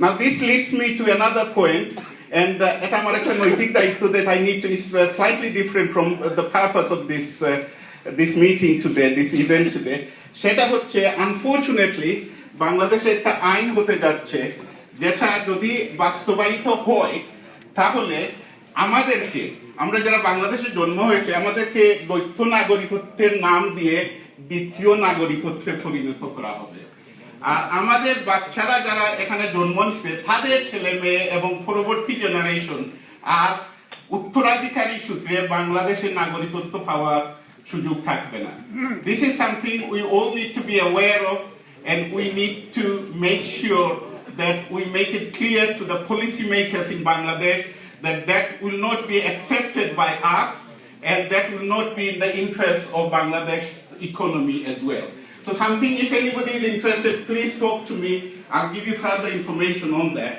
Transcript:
Now this leads me to another point, and এটা আমার একটা নৈতিক দায়িত্ব that I need to is slightly different from the purpose of this meeting today, this event today. সেটা হচ্ছে unfortunately বাংলাদেশে একটা আইন হতে যাচ্ছে যেটা যদি বাস্তবায়িত হয় তাহলে আমাদেরকে, আমরা যারা বাংলাদেশে জন্ম হয়েছে, আমাদেরকে দ্বৈত নাগরিকত্বের নাম দিয়ে দ্বিতীয় নাগরিকত্বে পরিণত করা হবে। আর আমাদের বাচ্চারা যারা এখানে জন্ম নিচ্ছে তাদের ছেলে মেয়ে এবং পরবর্তী জেনারেশন আর উত্তরাধিকারী সূত্রে বাংলাদেশের নাগরিকত্ব পাওয়ার সুযোগ থাকবে না। This is something we all need to be aware of, and we need to make sure that we make it clear to the policymakers in Bangladesh that that will not be accepted by us, and that will not be in the interest of Bangladesh's economy as well. So something, if anybody is interested, please talk to me. I'll give you further information on that.